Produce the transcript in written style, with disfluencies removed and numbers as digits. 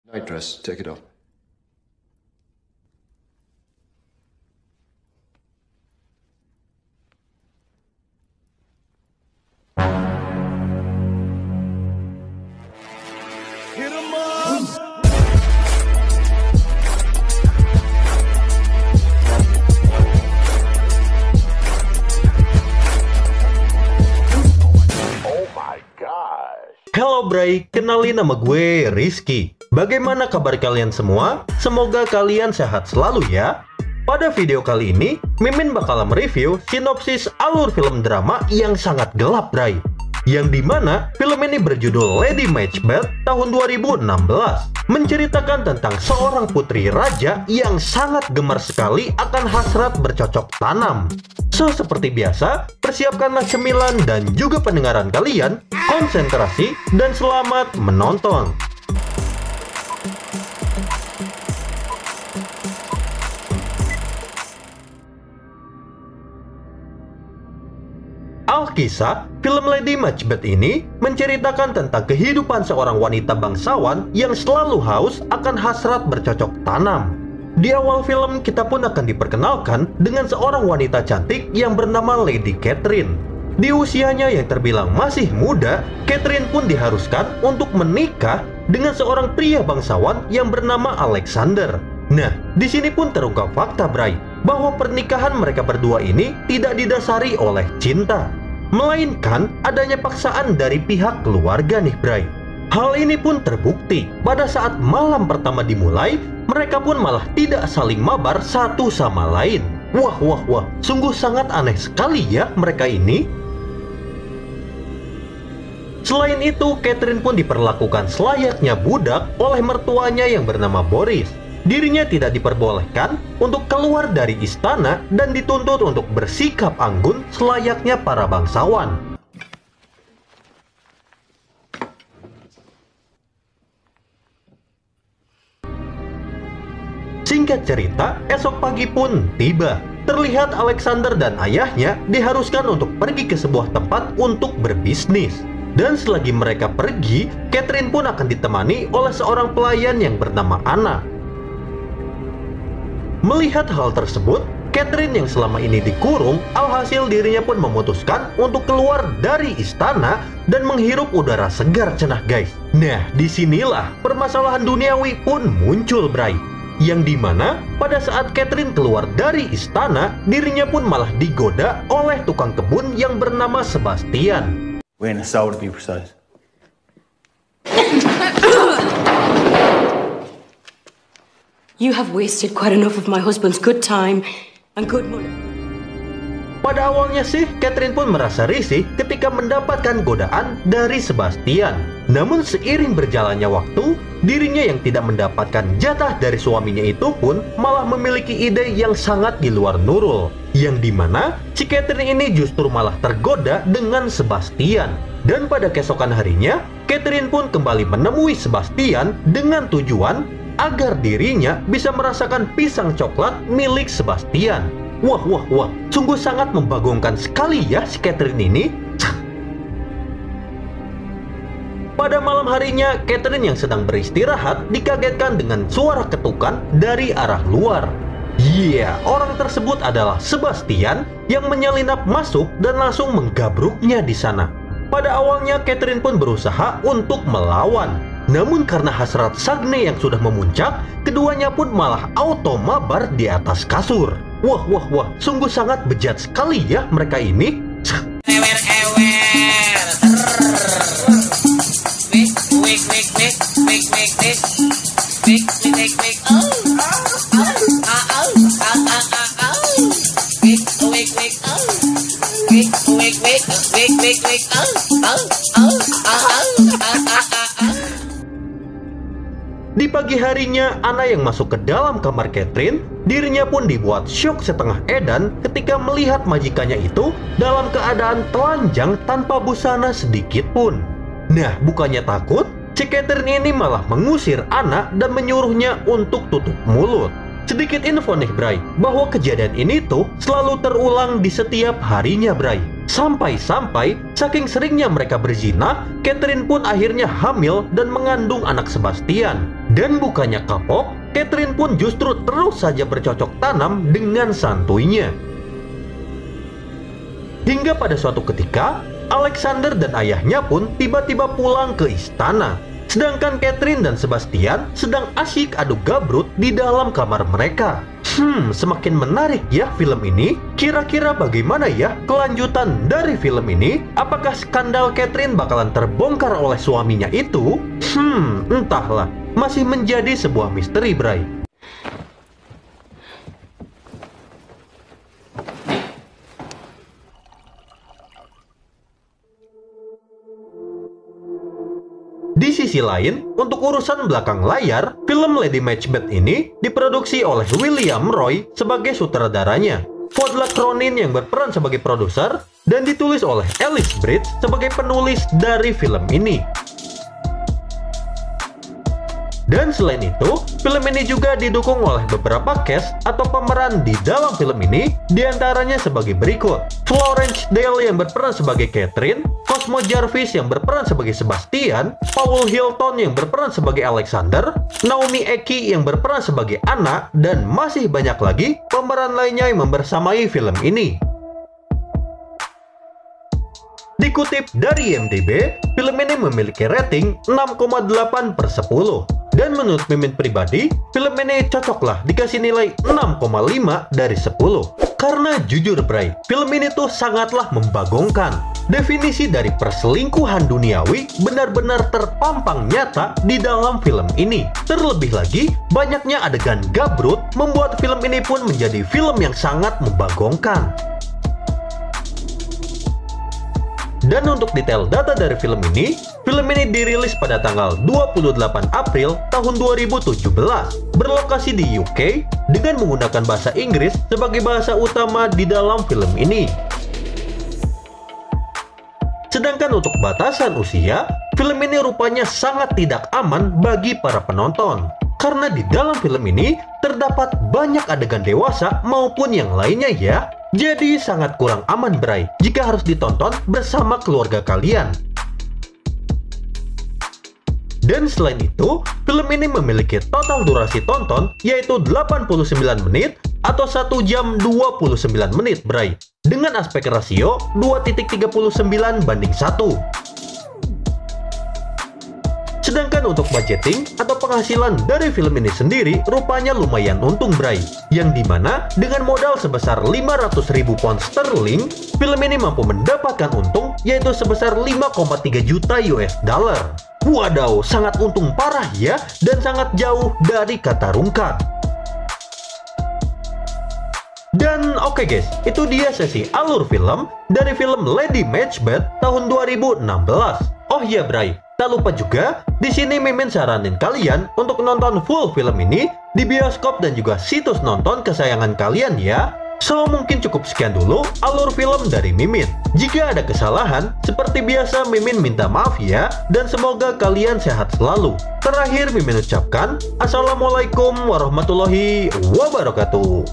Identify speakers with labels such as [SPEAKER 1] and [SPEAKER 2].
[SPEAKER 1] Night dress, take it off.
[SPEAKER 2] Hit 'em up!
[SPEAKER 3] Halo Bray, kenalin nama gue Rizky. Bagaimana kabar kalian semua? Semoga kalian sehat selalu ya. Pada video kali ini, Mimin bakal mereview sinopsis alur film drama yang sangat gelap Bray. Yang dimana film ini berjudul Lady Macbeth tahun 2016, menceritakan tentang seorang putri raja yang sangat gemar sekali akan hasrat bercocok tanam. So, seperti biasa, persiapkanlah cemilan dan juga pendengaran kalian, konsentrasi, dan selamat menonton. Alkisah, film Lady Macbeth ini menceritakan tentang kehidupan seorang wanita bangsawan yang selalu haus akan hasrat bercocok tanam. Di awal film, kita pun akan diperkenalkan dengan seorang wanita cantik yang bernama Lady Catherine. Di usianya yang terbilang masih muda, Catherine pun diharuskan untuk menikah dengan seorang pria bangsawan yang bernama Alexander. Nah, di sini pun terungkap fakta Bray, bahwa pernikahan mereka berdua ini tidak didasari oleh cinta, melainkan adanya paksaan dari pihak keluarga nih Bray. Hal ini pun terbukti pada saat malam pertama dimulai, mereka pun malah tidak saling mabar satu sama lain. Wah, sungguh sangat aneh sekali ya mereka ini. Selain itu, Catherine pun diperlakukan selayaknya budak oleh mertuanya yang bernama Boris. Dirinya tidak diperbolehkan untuk keluar dari istana dan dituntut untuk bersikap anggun selayaknya para bangsawan. Singkat cerita, esok pagi pun tiba. Terlihat Alexander dan ayahnya diharuskan untuk pergi ke sebuah tempat untuk berbisnis. Dan selagi mereka pergi, Catherine pun akan ditemani oleh seorang pelayan yang bernama Anna. Melihat hal tersebut, Catherine yang selama ini dikurung, alhasil dirinya pun memutuskan untuk keluar dari istana dan menghirup udara segar cenah guys. Nah, disinilah permasalahan duniawi pun muncul Bray. Yang dimana pada saat Catherine keluar dari istana, dirinya pun malah digoda oleh tukang kebun yang bernama Sebastian.
[SPEAKER 2] We're in a cell to be precise.
[SPEAKER 4] You have wasted quite enough of my husband's good time and good money.
[SPEAKER 3] Pada awalnya sih, Catherine pun merasa risih ketika mendapatkan godaan dari Sebastian. Namun seiring berjalannya waktu, dirinya yang tidak mendapatkan jatah dari suaminya itu pun malah memiliki ide yang sangat di luar Nurul. Yang dimana si Catherine ini justru malah tergoda dengan Sebastian. Dan pada keesokan harinya, Catherine pun kembali menemui Sebastian dengan tujuan agar dirinya bisa merasakan pisang coklat milik Sebastian. Wah, sungguh sangat membagongkan sekali ya si Catherine ini. Pada malam harinya, Catherine yang sedang beristirahat dikagetkan dengan suara ketukan dari arah luar. Orang tersebut adalah Sebastian yang menyelinap masuk dan langsung menggabruknya di sana. Pada awalnya, Catherine pun berusaha untuk melawan. Namun karena hasrat Sagne yang sudah memuncak, keduanya pun malah auto mabar di atas kasur. Wah, sungguh sangat bejat sekali ya mereka ini. Di pagi harinya, Anna yang masuk ke dalam kamar Catherine, dirinya pun dibuat syok setengah edan ketika melihat majikannya itu dalam keadaan telanjang tanpa busana sedikit pun. Nah, bukannya takut, si Catherine ini malah mengusir Anna dan menyuruhnya untuk tutup mulut. Sedikit info nih Bray, bahwa kejadian ini tuh selalu terulang di setiap harinya Bray. Sampai-sampai saking seringnya mereka berzina, Catherine pun akhirnya hamil dan mengandung anak Sebastian. Dan bukannya kapok, Catherine pun justru terus saja bercocok tanam dengan santuinya. Hingga pada suatu ketika, Alexander dan ayahnya pun tiba-tiba pulang ke istana. Sedangkan Catherine dan Sebastian sedang asyik adu gabrut di dalam kamar mereka. Semakin menarik ya film ini. Kira-kira bagaimana ya kelanjutan dari film ini? Apakah skandal Catherine bakalan terbongkar oleh suaminya itu? Entahlah. Masih menjadi sebuah misteri, Bray. Di sisi lain, untuk urusan belakang layar, film Lady Macbeth ini diproduksi oleh William Roy sebagai sutradaranya, Podla Cronin yang berperan sebagai produser, dan ditulis oleh Alice Bridge sebagai penulis dari film ini. Dan selain itu, film ini juga didukung oleh beberapa cast atau pemeran di dalam film ini, diantaranya sebagai berikut: Florence Daly yang berperan sebagai Catherine, Cosmo Jarvis yang berperan sebagai Sebastian, Paul Hilton yang berperan sebagai Alexander, Naomi Eki yang berperan sebagai Anna, dan masih banyak lagi pemeran lainnya yang membersamai film ini. Dikutip dari IMDb, film ini memiliki rating 6,8/10. Dan menurut Mimin pribadi, film ini cocoklah dikasih nilai 6,5 dari 10. Karena jujur Bray, film ini tuh sangatlah membagongkan. Definisi dari perselingkuhan duniawi benar-benar terpampang nyata di dalam film ini. Terlebih lagi, banyaknya adegan gabrut membuat film ini pun menjadi film yang sangat membagongkan. Dan untuk detail data dari film ini dirilis pada tanggal 28 April tahun 2017, berlokasi di UK dengan menggunakan bahasa Inggris sebagai bahasa utama di dalam film ini. Sedangkan untuk batasan usia, film ini rupanya sangat tidak aman bagi para penonton. Karena di dalam film ini terdapat banyak adegan dewasa maupun yang lainnya ya. Jadi sangat kurang aman Bray jika harus ditonton bersama keluarga kalian. Dan selain itu, film ini memiliki total durasi tonton yaitu 89 menit atau 1 jam 29 menit Bray. Dengan aspek rasio 2.39/1. Sedangkan untuk budgeting atau penghasilan dari film ini sendiri rupanya lumayan untung Bray. Yang dimana dengan modal sebesar 500.000 pound sterling, film ini mampu mendapatkan untung yaitu sebesar 5,3 juta US dollar. Wadaw, sangat untung parah ya, dan sangat jauh dari kata rungkat. Dan oke guys, itu dia sesi alur film dari film Lady Macbeth tahun 2016. Oh iya Bray, tak lupa juga, di sini Mimin saranin kalian untuk nonton full film ini di bioskop dan juga situs nonton kesayangan kalian ya. So, mungkin cukup sekian dulu alur film dari Mimin. Jika ada kesalahan, seperti biasa Mimin minta maaf ya, dan semoga kalian sehat selalu. Terakhir Mimin ucapkan, Assalamualaikum warahmatullahi wabarakatuh.